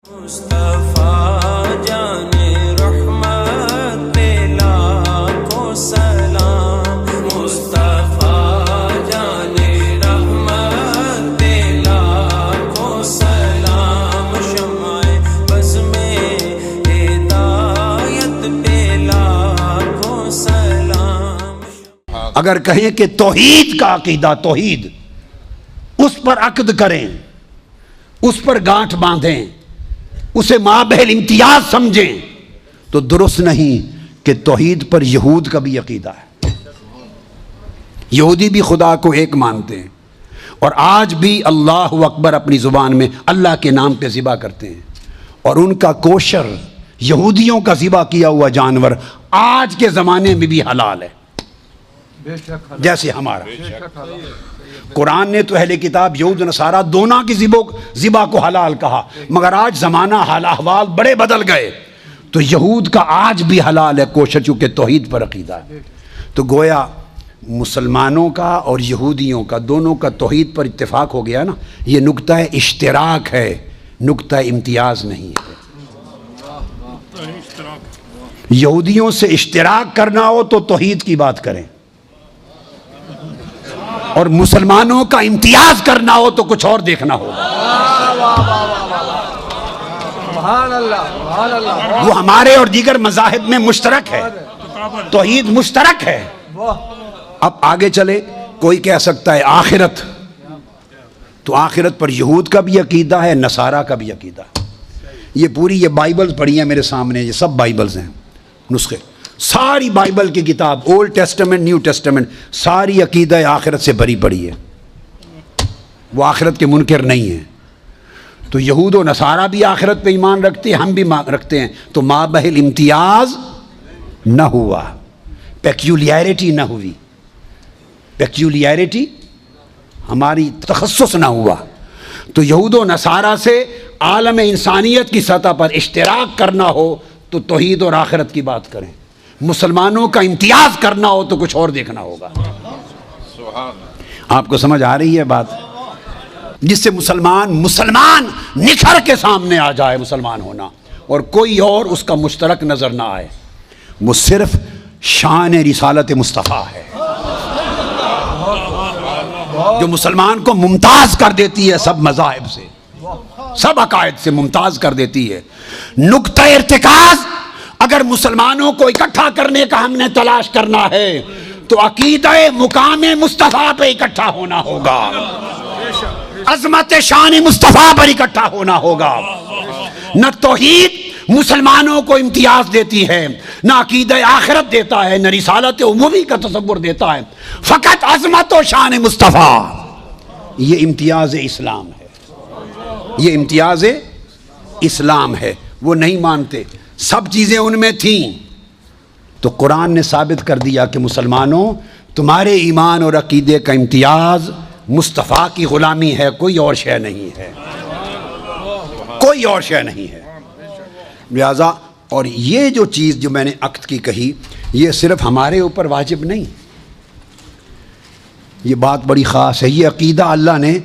مصطفیٰ جانے رحمت پہ لاکھوں سلام، مصطفیٰ جانے رحمت پہ لاکھوں سلام، شمع بز میں ہدایت پہ لاکھوں سلام۔ اگر کہیں کہ توحید کا عقیدہ، توحید، اس پر عقد کریں، اس پر گانٹھ باندھیں، اسے مابحل امتیاز سمجھیں، تو درست نہیں کہ توحید پر یہود کا بھی عقیدہ ہے۔ یہودی بھی خدا کو ایک مانتے ہیں، اور آج بھی اللہ اکبر اپنی زبان میں اللہ کے نام پہ ذبح کرتے ہیں، اور ان کا کوشر، یہودیوں کا ذبح کیا ہوا جانور آج کے زمانے میں بھی حلال ہے، جیسے ہمارا۔ قرآن نے تو اہل کتاب یہود نصارہ دونوں کی ذبح کو حلال کہا، مگر آج زمانہ حال احوال بڑے بدل گئے، تو یہود کا آج بھی حلال ہے کوشر، چونکہ توحید پر عقیدہ ہے۔ تو گویا مسلمانوں کا اور یہودیوں کا دونوں کا توحید پر اتفاق ہو گیا نا، یہ نقطہ اشتراک ہے، نقطہ امتیاز نہیں ہے۔ یہودیوں سے اشتراک کرنا ہو تو توحید کی بات کریں، اور مسلمانوں کا امتیاز کرنا ہو تو کچھ اور دیکھنا ہو۔ وہ ہمارے اور دیگر مذاہب میں مشترک ہے، توحید مشترک ہے۔ اب آگے چلے، کوئی کہہ سکتا ہے آخرت، تو آخرت پر یہود کا بھی عقیدہ ہے، نصارہ کا بھی عقیدہ ہے۔ یہ پوری یہ بائبل پڑھی ہیں میرے سامنے، یہ سب بائبلز ہیں، نسخے، ساری بائبل کی کتاب، اولڈ ٹیسٹمنٹ، نیو ٹیسٹمنٹ، ساری عقیدہ آخرت سے بھری پڑی ہے، وہ آخرت کے منکر نہیں ہیں۔ تو یہود و نصارہ بھی آخرت پہ ایمان رکھتے ہیں، ہم بھی رکھتے ہیں، تو مابحل امتیاز نہ ہوا، پیکیولیرٹی نہ ہوئی، پیکیولیرٹی ہماری تخصص نہ ہوا۔ تو یہود و نصارہ سے عالم انسانیت کی سطح پر اشتراک کرنا ہو تو توحید اور آخرت کی بات کریں، مسلمانوں کا امتیاز کرنا ہو تو کچھ اور دیکھنا ہوگا۔ آپ کو سمجھ آ رہی ہے بات؟ جس سے مسلمان نکھر کے سامنے آ جائے مسلمان ہونا، اور کوئی اور اس کا مشترک نظر نہ آئے، وہ صرف شان رسالت مصطفیٰ ہے جو مسلمان کو ممتاز کر دیتی ہے سب مذاہب سے، سب عقائد سے ممتاز کر دیتی ہے۔ نقطہ ارتکاز اگر مسلمانوں کو اکٹھا کرنے کا ہم نے تلاش کرنا ہے تو عقیدہ مقام مصطفیٰ پہ اکٹھا ہونا ہوگا، عظمت شان مصطفیٰ پر اکٹھا ہونا ہوگا۔ نہ توحید مسلمانوں کو امتیاز دیتی ہے، نہ عقیدہ آخرت دیتا ہے، نہ رسالت عمومی کا تصور دیتا ہے، فقط عظمت و شان مصطفیٰ۔ یہ امتیاز اسلام ہے، یہ امتیاز اسلام ہے۔ وہ نہیں مانتے، سب چیزیں ان میں تھیں، تو قرآن نے ثابت کر دیا کہ مسلمانوں، تمہارے ایمان اور عقیدے کا امتیاز مصطفیٰ کی غلامی ہے، کوئی اور شے نہیں ہے، کوئی اور شے نہیں ہے۔ لہذا اور یہ جو چیز جو میں نے عقد کی کہی، یہ صرف ہمارے اوپر واجب نہیں، یہ بات بڑی خاص ہے۔ یہ عقیدہ اللہ نے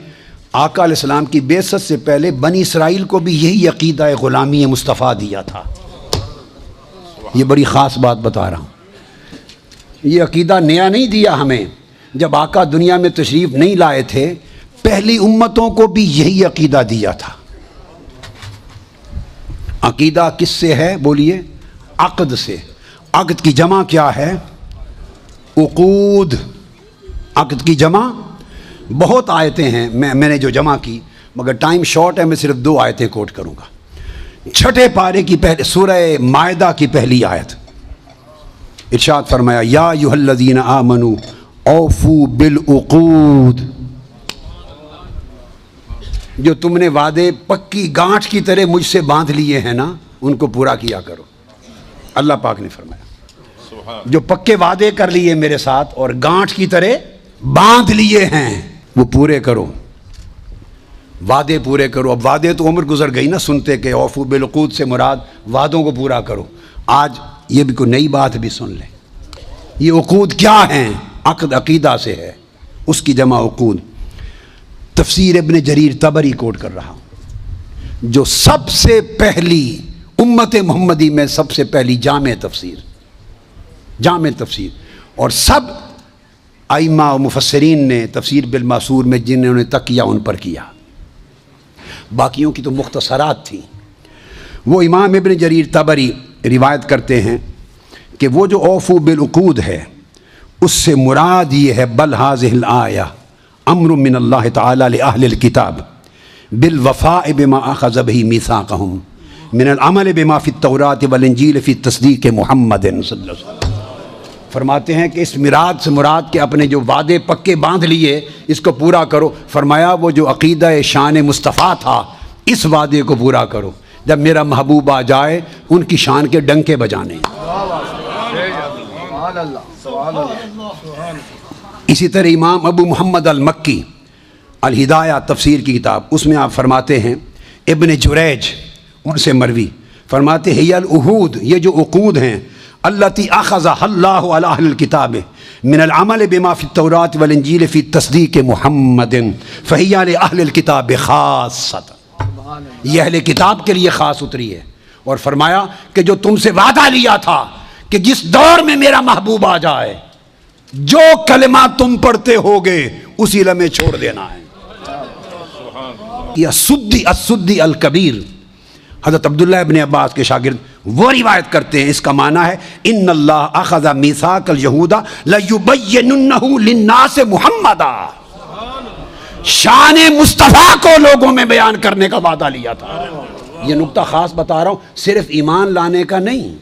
آقا علیہ السلام کی بعثت سے پہلے بنی اسرائیل کو بھی یہی عقیدہ غلامی مصطفیٰ دیا تھا۔ یہ بڑی خاص بات بتا رہا ہوں، یہ عقیدہ نیا نہیں دیا ہمیں۔ جب آقا دنیا میں تشریف نہیں لائے تھے، پہلی امتوں کو بھی یہی عقیدہ دیا تھا۔ عقیدہ کس سے ہے بولیے؟ عقد سے۔ عقد کی جمع کیا ہے؟ عقود۔ عقد کی جمع بہت آیتیں ہیں، میں نے جو جمع کی، مگر ٹائم شارٹ ہے، میں صرف 2 آیتیں کوٹ کروں گا۔ 6 پارے کی پہلے سورہ مائدہ کی پہلی آیت، ارشاد فرمایا یا ایھا الذین آمنوا اوفوا بالعقود، جو تم نے وعدے پکی گانٹھ کی طرح مجھ سے باندھ لیے ہیں نا، ان کو پورا کیا کرو۔ اللہ پاک نے فرمایا جو پکے وعدے کر لیے میرے ساتھ اور گانٹھ کی طرح باندھ لیے ہیں، وہ پورے کرو، وعدے پورے کرو۔ اب وعدے تو عمر گزر گئی نا سنتے کہ اوفوا بالعقود سے مراد وعدوں کو پورا کرو۔ آج یہ بھی کوئی نئی بات بھی سن لیں، یہ عقود کیا ہیں؟ عقد عقیدہ سے ہے، اس کی جمع عقود۔ تفسیر ابن جریر طبری کوٹ کر رہا ہوں، جو سب سے پہلی امت محمدی میں سب سے پہلی جامع تفسیر اور سب ائمہ و مفسرین نے تفسیر بالماسور میں جنہوں نے تکیہ ان پر کیا، باقیوں کی تو مختصرات تھیں۔ وہ امام ابن جریر طبری روایت کرتے ہیں کہ وہ جو اوفو بالعقود ہے اس سے مراد یہ ہے بل ھذہ الآیہ امر من اللہ تعالی لأہل الکتاب بالوفاء بما اخذ به میثاقہم من العمل بما فی التوراۃ والانجیل فی تصدیق محمد صلی اللہ علیہ وسلم۔ فرماتے ہیں کہ اس میراث سے مراد کے اپنے جو وعدے پکے باندھ لیے اس کو پورا کرو۔ فرمایا وہ جو عقیدہ شان مصطفیٰ تھا اس وعدے کو پورا کرو، جب میرا محبوب آ جائے ان کی شان کے ڈنکے بجانے۔ اسی طرح امام ابو محمد المکی الہدایہ تفسیر کی کتاب، اس میں آپ فرماتے ہیں ابن جریج ان سے مروی فرماتے ہیں العہود، یہ جو عقود ہیں التی اخذها اللہ علی اہل الکتاب من العمل بما فی التوراۃ والانجیل فی تصدیق محمد فہی لأہل الکتاب خاصۃ، یہ اہل کتاب کے لیے خاص اتری ہے۔ اور فرمایا کہ جو تم سے وعدہ لیا تھا کہ جس دور میں میرا محبوب آ جائے جو کلمہ تم پڑھتے ہوگے اسی لمحے چھوڑ دینا ہے۔ یہ السدی الکبیر حضرت عبداللہ ابن عباس کے شاگرد وہ روایت کرتے ہیں، اس کا معنی ہے ان اللہ اخذ میثاق الیہود لیبیننہ للناس محمدا، شان مصطفیٰ کو لوگوں میں بیان کرنے کا وعدہ لیا تھا۔ یہ نقطہ خاص بتا رہا ہوں، صرف ایمان لانے کا نہیں،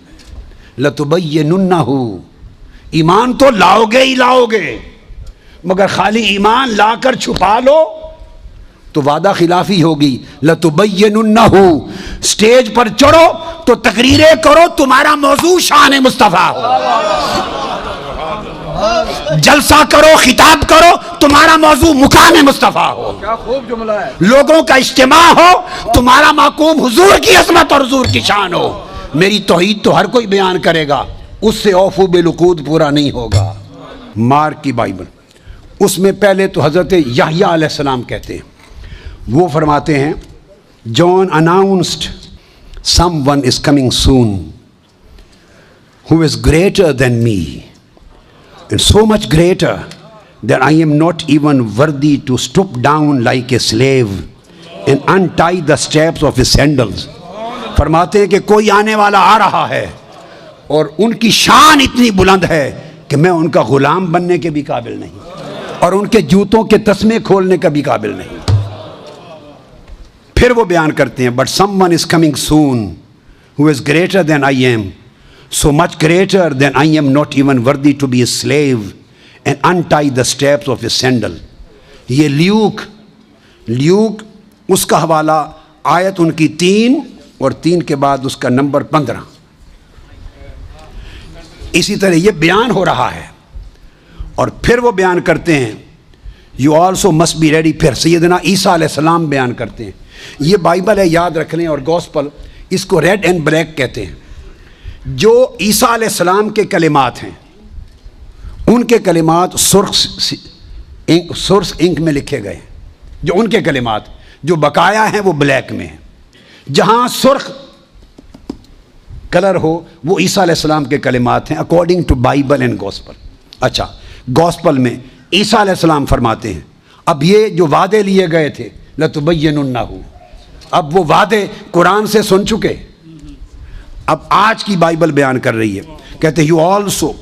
لتبیننہ، ایمان تو لاؤ گے ہی لاؤ گے، مگر خالی ایمان لا کر چھپا لو تو وعدہ خلافی ہوگی۔ لتبیننہ، سٹیج پر چڑھو تو تقریریں کرو تمہارا موضوع شان مصطفیٰ ہو، جلسہ کرو خطاب کرو تمہارا موضوع مقام مصطفیٰ ہو، کیا خوب جملہ ہے، لوگوں کا اجتماع ہو تمہارا محکوم حضور کی عظمت اور حضور کی شان ہو۔ میری توحید تو ہر کوئی بیان کرے گا، اس سے اوفو بالعقود پورا نہیں ہوگا۔ مارک کی بائبل، اس میں پہلے تو حضرت یحییٰ علیہ السلام کہتے ہیں، وہ فرماتے ہیں جان announced someone is coming soon who is greater than me and so much greater that I am not even worthy to stoop down like a slave and untie the straps of his sandals۔ فرماتے ہیں کہ کوئی آنے والا آ رہا ہے اور ان کی شان اتنی بلند ہے کہ میں ان کا غلام بننے کے بھی قابل نہیں اور ان کے جوتوں کے تسمے کھولنے کا بھی قابل نہیں۔ پھر وہ بیان کرتے ہیں but someone is coming soon who is greater than I am, so much greater than I am not even worthy to be a slave and untie the straps of his sandal۔ یہ Luke اس کا حوالہ آیت ان کی 3 اور 3 کے بعد اس کا number 15۔ اسی طرح یہ بیان ہو رہا ہے اور پھر وہ بیان کرتے ہیں you also must be ready۔ پھر سیدنا عیسیٰ علیہ السلام بیان کرتے ہیں، یہ بائبل ہے یاد رکھ لیں، اور گوسپل اس کو ریڈ اینڈ بلیک کہتے ہیں۔ جو عیسیٰ علیہ السلام کے کلمات ہیں ان کے کلمات سرخ انک میں لکھے گئے ہیں، جو ان کے کلمات جو بقایا ہیں وہ بلیک میں ہیں، جہاں سرخ کلر ہو وہ عیسیٰ علیہ السلام کے کلمات ہیں according to Bible and gospel. اچھا، گوسپل میں عیسیٰ علیہ السلام فرماتے ہیں اب یہ جو وعدے لیے گئے تھے لتبیننہ، اب وہ وعدے قرآن سے سن چکے، اب آج کی بائبل بیان کر رہی ہے، کہتے you also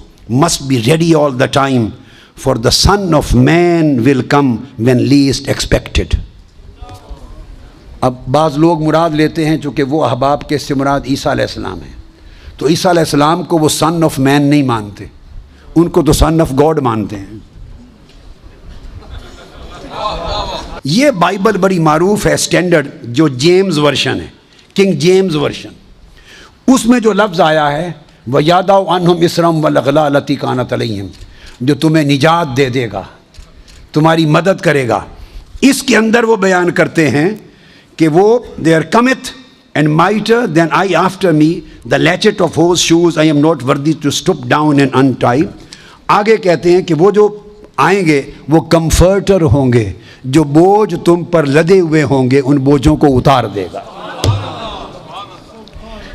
must be ready all the time for the son of man will come when least expected۔ اب بعض لوگ مراد لیتے ہیں چونکہ وہ احباب کے اس سے مراد عیسیٰ علیہ السلام ہے، تو عیسیٰ علیہ السلام کو وہ سن آف مین نہیں مانتے، ان کو تو سن آف گاڈ مانتے ہیں۔ یہ بائبل بڑی معروف ہے سٹینڈرڈ جو جیمز ورشن ہے، کنگ جیمز ورشن، اس میں جو لفظ آیا ہے وَيَدَعُ عَنْهُمْ إِصْرَهُمْ وَالْأَغْلَالَ الَّتِي كَانَتْ عَلَيْهِمْ، جو تمہیں نجات دے دے گا، تمہاری مدد کرے گا۔ اس کے اندر وہ بیان کرتے ہیں کہ وہ there cometh and mightier than I after me the latchet of whose shoes I am not worthy to stoop down and untie۔ آگے کہتے ہیں کہ وہ جو آئیں گے وہ کمفرٹر ہوں گے، جو بوجھ تم پر لدے ہوئے ہوں گے ان بوجھوں کو اتار دے گا۔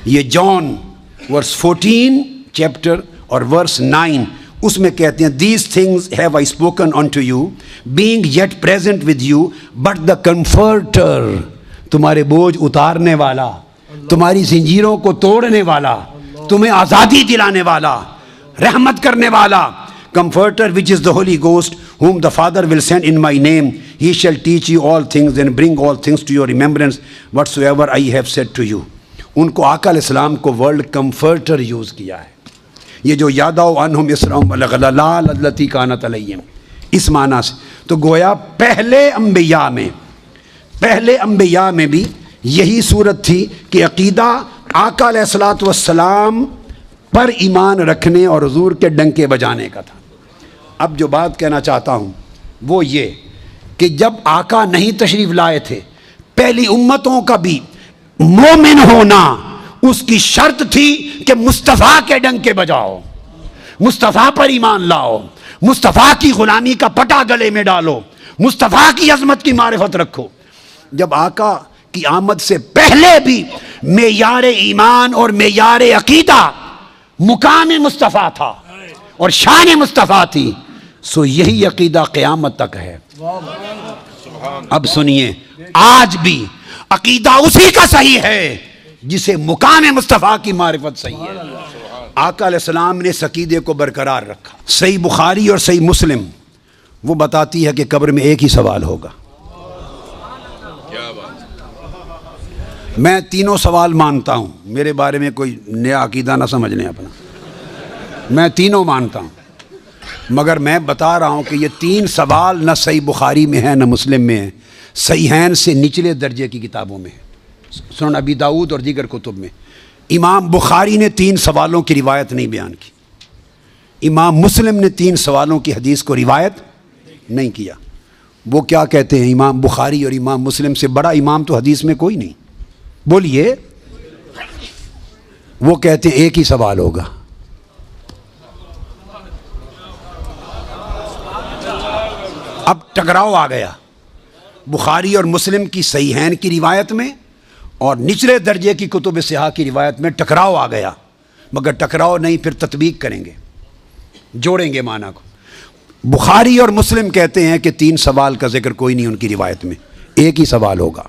یہ جان ورس 14 چیپٹر اور ورس 9 اس میں کہتے ہیں these things have I spoken unto you being yet present with you but the comforter, تمہارے بوجھ اتارنے والا، تمہاری زنجیروں کو توڑنے والا، تمہیں آزادی دلانے والا، رحمت کرنے والا، comforter which is the Holy Ghost whom the Father will send in my name, he shall teach you all things and bring all things to your remembrance whatsoever I have said to you. ان کو آقا علیہ السلام کو world comforter use کیا ہے. یہ جو یادو عنہم اسرہم الغلال التی کانت علیہم اس معنی سے، تو گویا پہلے انبیاء میں بھی یہی صورت تھی کہ عقیدہ آقا علیہ الصلوۃ والسلام پر ایمان رکھنے اور حضور کے ڈنکے بجانے کا تھا. اب جو بات کہنا چاہتا ہوں وہ یہ کہ جب آقا نہیں تشریف لائے تھے، پہلی امتوں کا بھی مومن ہونا اس کی شرط تھی کہ مصطفیٰ کے ڈنکے بجاؤ، مصطفیٰ پر ایمان لاؤ، مصطفیٰ کی غلامی کا پٹا گلے میں ڈالو، مصطفیٰ کی عظمت کی معرفت رکھو. جب آقا کی آمد سے پہلے بھی معیار ایمان اور معیار عقیدہ مقام مصطفیٰ تھا اور شان مصطفیٰ تھی، سو یہی عقیدہ قیامت تک ہے. اب سنیے، آج بھی عقیدہ اسی کا صحیح ہے جسے مقام مصطفیٰ کی معرفت صحیح ہے. آقا علیہ السلام نے اس عقیدے کو برقرار رکھا. صحیح بخاری اور صحیح مسلم وہ بتاتی ہے کہ قبر میں ایک ہی سوال ہوگا. میں تینوں سوال مانتا ہوں، میرے بارے میں کوئی نیا عقیدہ نہ سمجھ لیں اپنا، میں تینوں مانتا ہوں، مگر میں بتا رہا ہوں کہ یہ تین سوال نہ صحیح بخاری میں ہے نہ مسلم میں ہے، صحیحین سے نچلے درجے کی کتابوں میں ہے، سنن ابی داؤد اور دیگر کتب میں. امام بخاری نے تین سوالوں کی روایت نہیں بیان کی، امام مسلم نے تین سوالوں کی حدیث کو روایت نہیں کیا. وہ کیا کہتے ہیں، امام بخاری اور امام مسلم سے بڑا امام تو حدیث میں کوئی نہیں. بولیے. وہ کہتے ہیں ایک ہی سوال ہوگا. اب ٹکراؤ آ گیا بخاری اور مسلم کی صحیحین کی روایت میں اور نچلے درجے کی کتب صحاح کی روایت میں ٹکراؤ آ گیا. مگر ٹکراؤ نہیں، پھر تطبیق کریں گے، جوڑیں گے معنی کو. بخاری اور مسلم کہتے ہیں کہ تین سوال کا ذکر کوئی نہیں ان کی روایت میں، ایک ہی سوال ہوگا.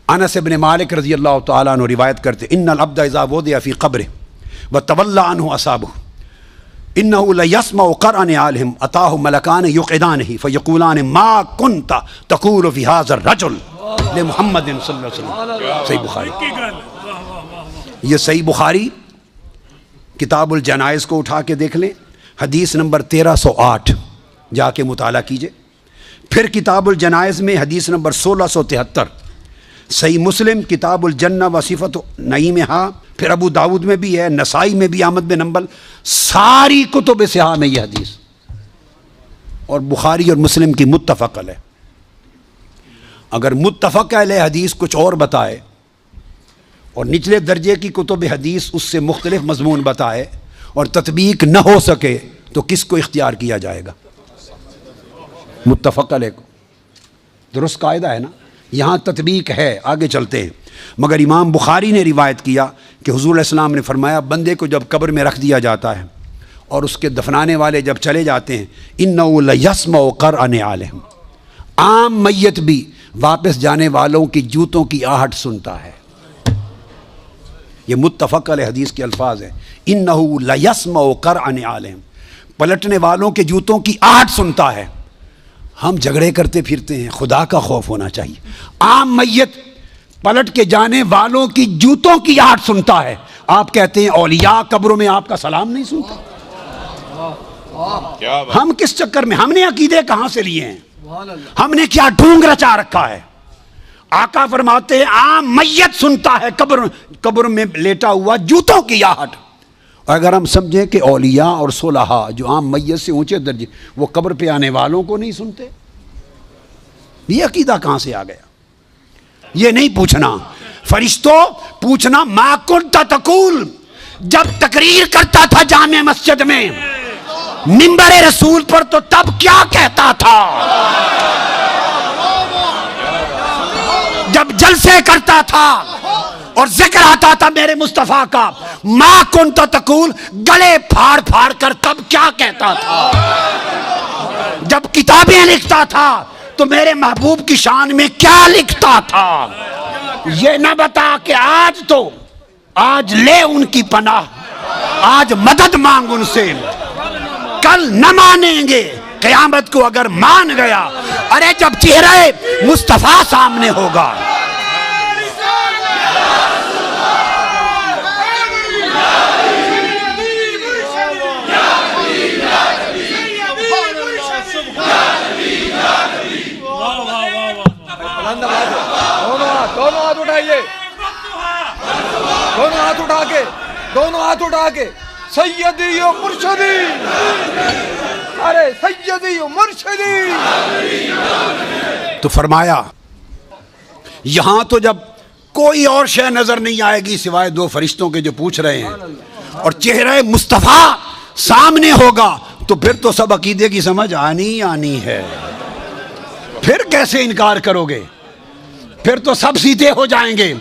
انس بن مالک رضی اللہ تعالیٰ عنہ روایت کرتے ان العبد اذا وضع فی قبرہ وتولى عنہ اصحابہ انه لیسمع قرع نعالہم اتاہ ملکان یقعدانہ فیقولان ما کنت تقول فی ھذا الرجل لمحمد صلی اللہ علیہ وسلم. صحیح بخاری. یہ صحیح بخاری کتاب الجنائز کو اٹھا کے دیکھ لیں، حدیث نمبر 1308 جا کے مطالعہ کیجئے. پھر کتاب الجنائز میں حدیث نمبر 1673. صحیح مسلم کتاب الجنہ و صفت نعیمہا، پھر ابو داود میں بھی ہے، نسائی میں بھی، احمد بن حنبل، ساری کتب صحاح میں یہ حدیث، اور بخاری اور مسلم کی متفق علیہ. اگر متفق علیہ حدیث کچھ اور بتائے اور نچلے درجے کی کتب حدیث اس سے مختلف مضمون بتائے اور تطبیق نہ ہو سکے تو کس کو اختیار کیا جائے گا؟ متفق علیہ کو. درست قاعدہ ہے نا. یہاں تطبیق ہے، آگے چلتے ہیں. مگر امام بخاری نے روایت کیا کہ حضور علیہ السلام نے فرمایا بندے کو جب قبر میں رکھ دیا جاتا ہے اور اس کے دفنانے والے جب چلے جاتے ہیں اِنَّهُ لَيَسْمَعُ قَرْعَ نِعَالِهِمْ، عام میت بھی واپس جانے والوں کی جوتوں کی آہٹ سنتا ہے. یہ متفق علیہ حدیث کے الفاظ ہیں. اِنَّهُ لَيَسْمَعُ قَرْعَ نِعَالِهِمْ، پلٹنے والوں کے جوتوں کی آہٹ سنتا ہے. ہم جھگڑے کرتے پھرتے ہیں، خدا کا خوف ہونا چاہیے. عام میت پلٹ کے جانے والوں کی جوتوں کی آہٹ سنتا ہے. آپ کہتے ہیں اولیاء قبروں میں آپ کا سلام نہیں سنتا. ہم کس چکر میں، ہم نے عقیدے کہاں سے لیے ہیں، ہم نے کیا ڈھونگ رچا رکھا ہے. آقا فرماتے ہیں عام میت سنتا ہے قبر میں لیٹا ہوا جوتوں کی آہٹ. اگر ہم سمجھیں کہ اولیاء اور صلحاء جو عام میت سے اونچے درجے وہ قبر پہ آنے والوں کو نہیں سنتے، یہ عقیدہ کہاں سے آ گیا؟ یہ نہیں پوچھنا فرشتوں، پوچھنا ما کنت تقول، جب تقریر کرتا تھا جامع مسجد میں منبر رسول پر تو تب کیا کہتا تھا؟ جب جلسے کرتا تھا اور ذکر آتا تھا میرے مصطفیٰ کا، ما کنت تقول، گلے پھاڑ پھاڑ کر تب کیا کہتا تھا؟ جب کتابیں لکھتا تھا تو میرے محبوب کی شان میں کیا لکھتا تھا؟ یہ نہ بتا کہ آج لے ان کی پناہ، آج مدد مانگ ان سے، کل نہ مانیں گے، قیامت کو اگر مان گیا، ارے جب چہرہ مصطفیٰ سامنے ہوگا۔ دونوں ہاتھ اٹھائیے، دونوں ہاتھ اٹھا کے سیدی و مرشدی، ارے سیدی و مرشدی۔ تو فرمایا یہاں تو جب کوئی اور شے نظر نہیں آئے گی سوائے دو فرشتوں کے جو پوچھ رہے ہیں، اور چہرہ مصطفیٰ سامنے ہوگا تو پھر تو سب عقیدے کی سمجھ آنی ہے، پھر کیسے انکار کرو گے؟ پھر تو سب سیدھے ہو جائیں گے۔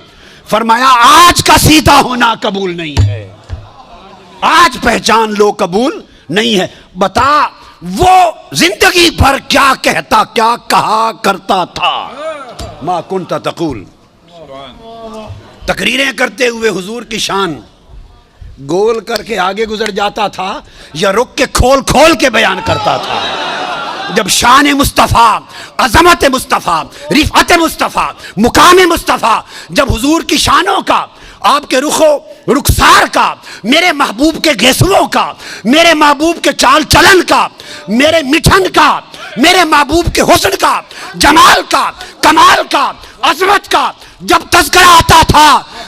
فرمایا آج کا سیدھا ہونا قبول نہیں ہے، آج پہچان لو قبول نہیں ہے۔ بتا وہ زندگی بھر کیا کہا کرتا تھا؟ ما کنت تقول۔ تقریریں کرتے ہوئے حضور کی شان گول کر کے آگے گزر جاتا تھا یا رک کے کھول کے بیان کرتا تھا؟ جب شان مصطفیٰ، عظمت مصطفیٰ، رفعت مصطفیٰ، مقام مصطفیٰ، جب حضور کی شانوں کا، آپ کے رخسار کا، میرے محبوب کے گیسوؤں کا، میرے محبوب کے چال چلن کا، میرے مٹھن کا، میرے محبوب کے حسن کا، جمال کا، کمال کا، عظمت کا جب تذکرہ آتا تھا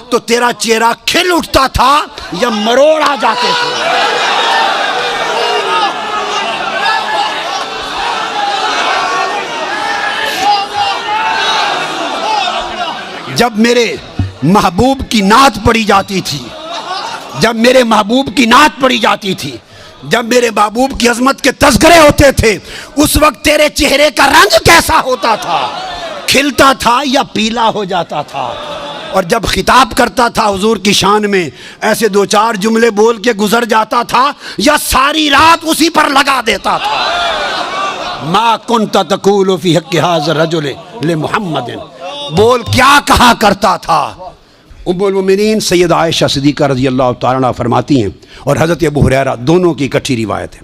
تو تیرا چہرہ کھل اٹھتا تھا یا مروڑ آ جاتے تھے؟ جب میرے محبوب کی نعت پڑھی جاتی تھی، جب میرے محبوب کی نعت پڑھی جاتی تھی، جب میرے محبوب کی عظمت کے تذکرے ہوتے تھے، اس وقت تیرے چہرے کا رنگ کیسا ہوتا تھا؟ کھلتا تھا یا پیلا ہو جاتا تھا؟ اور جب خطاب کرتا تھا حضور کی شان میں، ایسے دو چار جملے بول کے گزر جاتا تھا یا ساری رات اسی پر لگا دیتا تھا؟ ما کنت تقول فی حق ھذا الرجل لمحمد، بول کیا کہا کرتا تھا؟ ام المؤمنین سید عائشہ صدیقہ رضی اللہ تعالیٰ عنہ فرماتی ہیں، اور حضرت ابو ہریرہ، دونوں کی اکٹھی روایت ہے،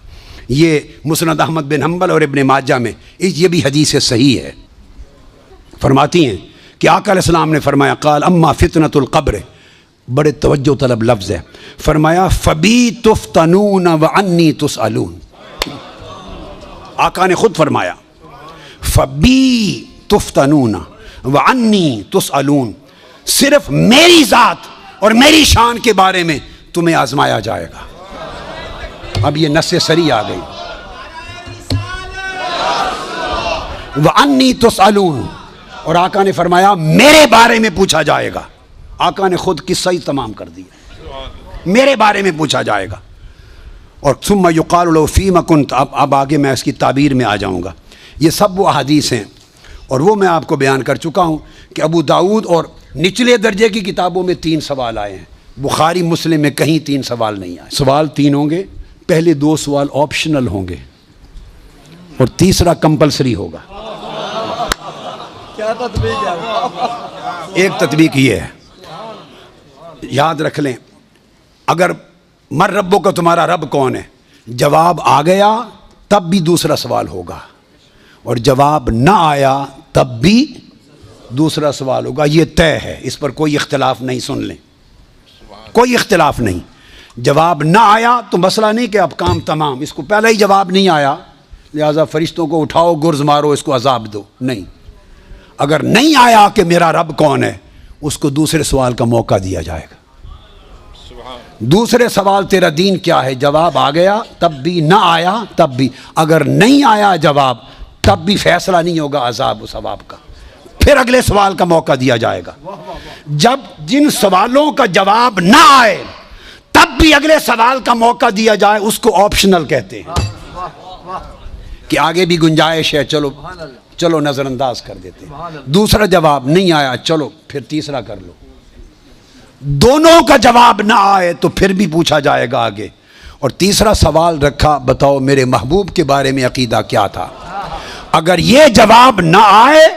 یہ مسند احمد بن حنبل اور ابن ماجہ میں یہ بھی حدیث صحیح ہے۔ فرماتی ہیں کہ آقا علیہ السلام نے فرمایا، قال اما فتنۃ القبر، بڑے توجہ طلب لفظ ہے، فرمایا فبی تفتنون وعنی تسألون۔ آقا نے خود فرمایا فبی تفتنون وعنی تسألون، صرف میری ذات اور میری شان کے بارے میں تمہیں آزمایا جائے گا۔ اب یہ نص سری آ گئی، وعنی تسألون، اور آقا نے فرمایا میرے بارے میں پوچھا جائے گا۔ آقا نے خود قصہ ہی تمام کر دیا، میرے بارے میں پوچھا جائے گا۔ اور ثم یقال له فیما کنت، اب آگے میں اس کی تعبیر میں آ جاؤں گا۔ یہ سب وہ احادیث ہیں، اور وہ میں آپ کو بیان کر چکا ہوں کہ ابو داؤد اور نچلے درجے کی کتابوں میں 3 سوال آئے ہیں، بخاری مسلم میں کہیں 3 سوال نہیں آئے۔ سوال 3 ہوں گے، پہلے 2 سوال آپشنل ہوں گے اور تیسرا کمپلسری ہوگا۔ کیا تطبیق ہے؟ ایک تطبیق یہ ہے، یاد رکھ لیں، اگر مر ربوں کا، تمہارا رب کون ہے، جواب آ گیا تب بھی دوسرا سوال ہوگا، اور جواب نہ آیا تب بھی دوسرا سوال ہوگا۔ یہ طے ہے، اس پر کوئی اختلاف نہیں، سن لیں، کوئی اختلاف نہیں۔ جواب نہ آیا تو مسئلہ نہیں کہ اب کام تمام، اس کو پہلے ہی جواب نہیں آیا لہذا فرشتوں کو اٹھاؤ، گرز مارو، اس کو عذاب دو، نہیں۔ اگر نہیں آیا کہ میرا رب کون ہے، اس کو دوسرے سوال کا موقع دیا جائے گا۔ دوسرے سوال تیرا دین کیا ہے، جواب آ گیا تب بھی، نہ آیا تب بھی، اگر نہیں آیا جواب تب بھی فیصلہ نہیں ہوگا عذاب و ثواب کا، پھر اگلے سوال کا موقع دیا جائے گا۔ جب جن سوالوں کا جواب نہ آئے تب بھی اگلے سوال کا موقع دیا جائے، اس کو آپشنل کہتے ہیں، کہ آگے بھی گنجائش ہے، چلو نظر انداز کر دیتے ہیں۔ دوسرا جواب نہیں آیا، چلو پھر تیسرا کر لو۔ دونوں کا جواب نہ آئے تو پھر بھی پوچھا جائے گا آگے. اور تیسرا سوال رکھا، بتاؤ میرے محبوب کے بارے میں عقیدہ کیا تھا. اگر یہ جواب نہ آئے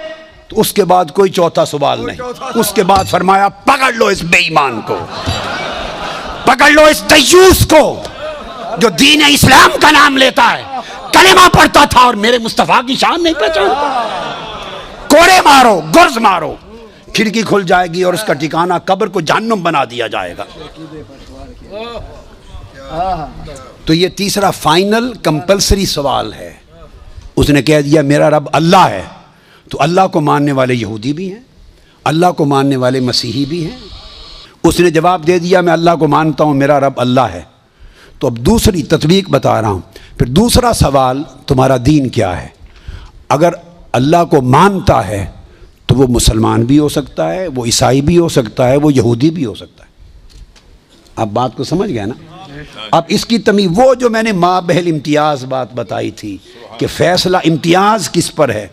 تو اس کے بعد کوئی چوتھا سوال نہیں. اس کے بعد فرمایا پکڑ لو اس بے ایمان کو، پکڑ لو اس دیوس کو جو دین اسلام کا نام لیتا ہے، کلمہ پڑھتا تھا اور میرے مصطفیٰ کی شان نہیں پہچانتا. کوڑے مارو، گرز مارو، کھڑکی کھل جائے گی اور اس کا ٹھکانہ قبر کو جہنم بنا دیا جائے گا. تو یہ تیسرا فائنل کمپلسری سوال ہے. اس نے کہہ دیا میرا رب اللہ ہے، تو اللہ کو ماننے والے یہودی بھی ہیں، اللہ کو ماننے والے مسیحی بھی ہیں. اس نے جواب دے دیا میں اللہ کو مانتا ہوں، میرا رب اللہ ہے. تو اب دوسری تطبیق بتا رہا ہوں. پھر دوسرا سوال تمہارا دین کیا ہے. اگر اللہ کو مانتا ہے تو وہ مسلمان بھی ہو سکتا ہے، وہ عیسائی بھی ہو سکتا ہے، وہ یہودی بھی ہو سکتا ہے. آپ بات کو سمجھ گئے نا. اب اس کی تمیز وہ جو میں نے مابہل امتیاز بات بتائی تھی کہ فیصلہ امتیاز کس پر ہے،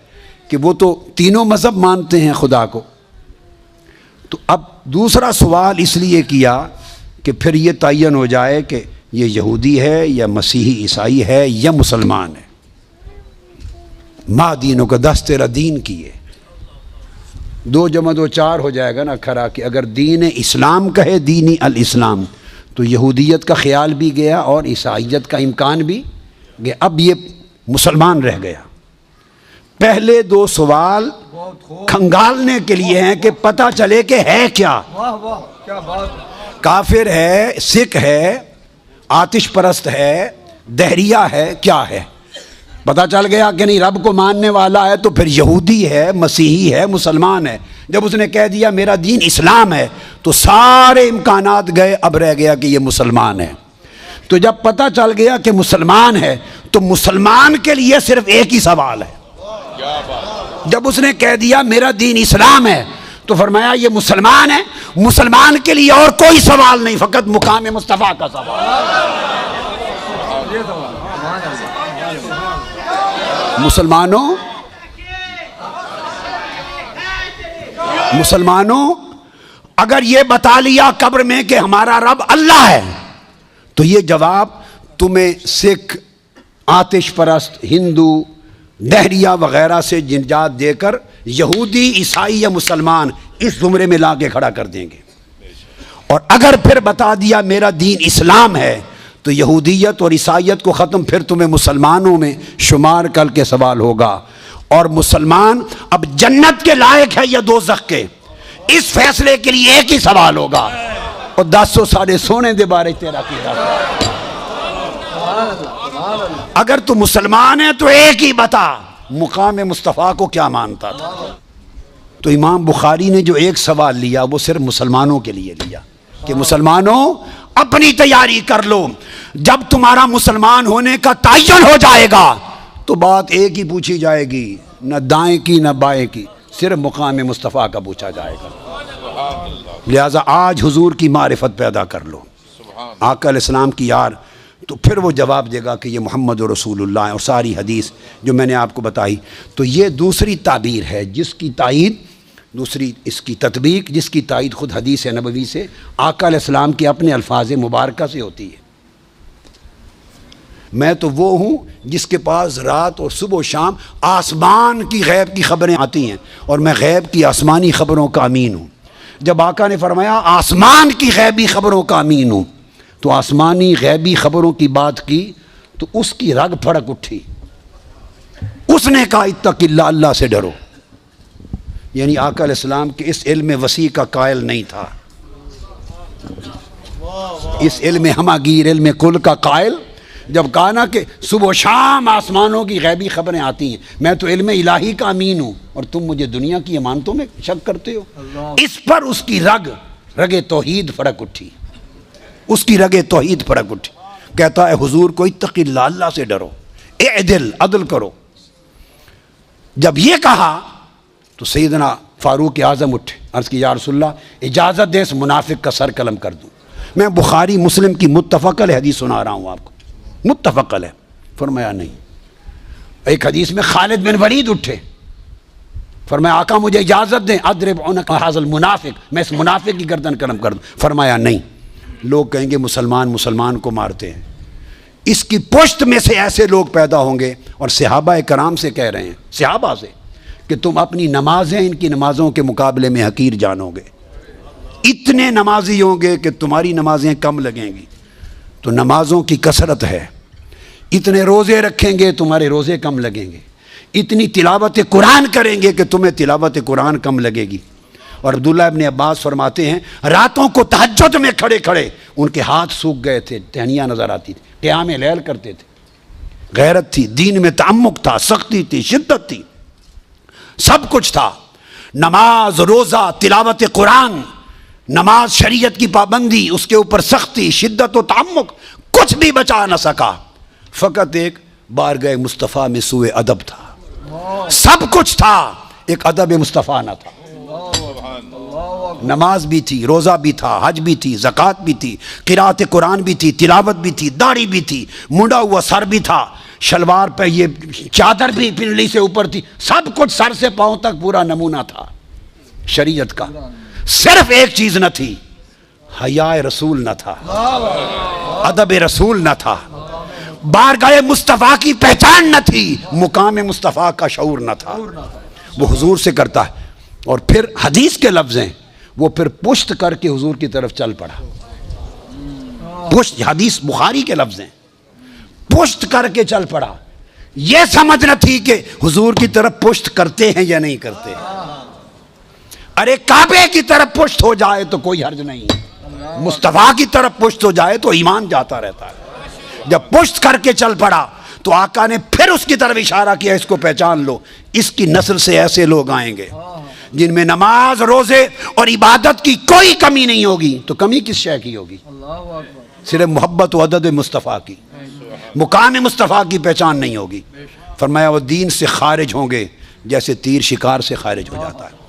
کہ وہ تو تینوں مذہب مانتے ہیں خدا کو. تو اب دوسرا سوال اس لیے کیا کہ پھر یہ تعین ہو جائے کہ یہ یہودی ہے یا مسیحی عیسائی ہے یا مسلمان ہے. ما دینوں کا 10 تیرا دین کیے، 2 + 2 4 ہو جائے گا نا کھرا. کہ اگر دین اسلام کہے دینی الاسلام تو یہودیت کا خیال بھی گیا اور عیسائیت کا امکان بھی گیا. اب یہ مسلمان رہ گیا. پہلے 2 سوال کھنگالنے کے لیے ہیں کہ پتہ چلے کہ ہے کیا. کافر ہے، سکھ ہے، آتش پرست ہے، دہریہ ہے، کیا ہے. پتہ چل گیا کہ نہیں رب کو ماننے والا ہے تو پھر یہودی ہے، مسیحی ہے، مسلمان ہے. جب اس نے کہہ دیا میرا دین اسلام ہے تو سارے امکانات گئے. اب رہ گیا کہ یہ مسلمان ہے. تو جب پتہ چل گیا کہ مسلمان ہے تو مسلمان کے لیے صرف ایک ہی سوال ہے. جب اس نے کہہ دیا میرا دین اسلام ہے تو فرمایا یہ مسلمان ہے. مسلمان کے لیے اور کوئی سوال نہیں، فقط مقام مصطفیٰ کا سوال. مسلمانوں اگر یہ بتا لیا قبر میں کہ ہمارا رب اللہ ہے تو یہ جواب تمہیں سکھ، آتش پرست، ہندو، دہریہ وغیرہ سے نجات دے کر یہودی، عیسائی یا مسلمان اس زمرے میں لا کے کھڑا کر دیں گے. اور اگر پھر بتا دیا میرا دین اسلام ہے تو یہودیت اور عیسائیت کو ختم، پھر تمہیں مسلمانوں میں شمار کر کے سوال ہوگا. اور مسلمان اب جنت کے لائق ہے یا دوزخ کے، اس فیصلے کے لیے ایک ہی سوال ہوگا. اور 10 ساڑھے سونے دے بارے تیرا کی اگر تو مسلمان ہے تو ایک ہی بتا مقام مصطفیٰ کو کیا مانتا تھا. تو امام بخاری نے جو ایک سوال لیا وہ صرف مسلمانوں کے لیے لیا کہ مسلمانوں اپنی تیاری کر لو. جب تمہارا مسلمان ہونے کا تعین ہو جائے گا تو بات ایک ہی پوچھی جائے گی، نہ دائیں کی نہ بائیں کی، صرف مقام مصطفیٰ کا پوچھا جائے گا. لہذا آج حضور کی معرفت پیدا کر لو، آقا علیہ السلام کی یار. تو پھر وہ جواب دے گا کہ یہ محمد رسول اللہ ہے. اور ساری حدیث جو میں نے آپ کو بتائی تو یہ دوسری تعبیر ہے جس کی تائید، دوسری اس کی تطبیق جس کی تائید خود حدیث نبوی سے، آقا علیہ السلام کے اپنے الفاظ مبارکہ سے ہوتی ہے. میں تو وہ ہوں جس کے پاس رات اور صبح و شام آسمان کی غیب کی خبریں آتی ہیں اور میں غیب کی آسمانی خبروں کا امین ہوں. جب آقا نے فرمایا آسمان کی غیبی خبروں کا امین ہوں تو آسمانی غیبی خبروں کی بات کی تو اس کی رگ پھڑک اٹھی. اس نے کہا اتق اللہ، اللہ سے ڈرو. یعنی آقا علیہ السلام کے اس علم وسیع کا قائل نہیں تھا، اس علم ہماگیر، علم کل کا قائل. جب کہا نا کہ صبح و شام آسمانوں کی غیبی خبریں آتی ہیں، میں تو علم الہی کا امین ہوں اور تم مجھے دنیا کی امانتوں میں شک کرتے ہو. اس پر اس کی رگ توحید پھڑک اٹھی، اس کی رگ توحید پھڑک اٹھی. کہتا ہے حضور کو اتق اللہ، اللہ سے ڈرو، اعدل، عدل کرو. جب یہ کہا تو سیدنا فاروق اعظم اٹھے، عرض کی یا رسول اللہ اجازت دے اس منافق کا سر قلم کر دوں. میں بخاری مسلم کی متفق علیہ حدیث سنا رہا ہوں آپ کو، متفق علیہ. فرمایا نہیں. ایک حدیث میں خالد بن ولید اٹھے، فرمایا آقا مجھے اجازت دیں اضرب عنق ھذا المنافق، میں اس منافق کی گردن قلم کر دوں۔ فرمایا نہیں، لوگ کہیں گے مسلمان کو مارتے ہیں۔ اس کی پشت میں سے ایسے لوگ پیدا ہوں گے، اور صحابہ کرام سے کہہ رہے ہیں، صحابہ سے، کہ تم اپنی نمازیں ان کی نمازوں کے مقابلے میں حقیر جانو گے۔ اتنے نمازی ہوں گے کہ تمہاری نمازیں کم لگیں گی، تو نمازوں کی کثرت ہے۔ اتنے روزے رکھیں گے، تمہارے روزے کم لگیں گے۔ اتنی تلاوت قرآن کریں گے کہ تمہیں تلاوت قرآن کم لگے گی۔ اور عبداللہ ابن عباس فرماتے ہیں راتوں کو تہجد میں کھڑے کھڑے ان کے ہاتھ سوکھ گئے تھے، ٹہنیاں نظر آتی تھی، قیام لیل کرتے تھے۔ غیرت تھی، دین میں تعمق تھا، سختی تھی، شدت تھی، سب کچھ تھا۔ نماز، روزہ، تلاوت قرآن، نماز شریعت کی پابندی، اس کے اوپر سختی، شدت و تعمق، کچھ بھی بچا نہ سکا۔ فقط ایک بارگاہ مصطفیٰ میں سوء ادب تھا۔ سب کچھ تھا، ایک ادب مصطفیٰ نہ تھا۔ نماز بھی تھی، روزہ بھی تھا، حج بھی تھی، زکوٰۃ بھی تھی، قرات قرآن بھی تھی، تلاوت بھی تھی، داڑھی بھی تھی، منڈا ہوا سر بھی تھا، شلوار پہ یہ چادر بھی پنڈلی سے اوپر تھی، سب کچھ سر سے پاؤں تک پورا نمونہ تھا شریعت کا۔ صرف ایک چیز نہ تھی، حیا رسول نہ تھا، ادب رسول نہ تھا، بارگاہ مصطفیٰ کی پہچان نہ تھی، مقام مصطفیٰ کا شعور نہ تھا۔ وہ حضور سے کرتا ہے، اور پھر حدیث کے لفظ ہیں، وہ پھر پشت کر کے حضور کی طرف چل پڑا۔ پشت، حدیث بخاری کے لفظ ہیں، پشت کر کے چل پڑا۔ یہ سمجھ نہ تھی کہ حضور کی طرف پشت کرتے ہیں یا نہیں کرتے۔ ارے کعبے کی طرف پشت ہو جائے تو کوئی حرج نہیں، مصطفیٰ کی طرف پشت ہو جائے تو ایمان جاتا رہتا ہے۔ جب پشت کر کے چل پڑا تو آقا نے پھر اس کی طرف اشارہ کیا، اس کو پہچان لو، اس کی نسل سے ایسے لوگ آئیں گے جن میں نماز، روزے اور عبادت کی کوئی کمی نہیں ہوگی۔ تو کمی کس شے کی ہوگی؟ صرف محبت و عدد مصطفیٰ کی، مقام مصطفیٰ کی پہچان نہیں ہوگی۔ فرمایا وہ دین سے خارج ہوں گے جیسے تیر شکار سے خارج ہو جاتا ہے۔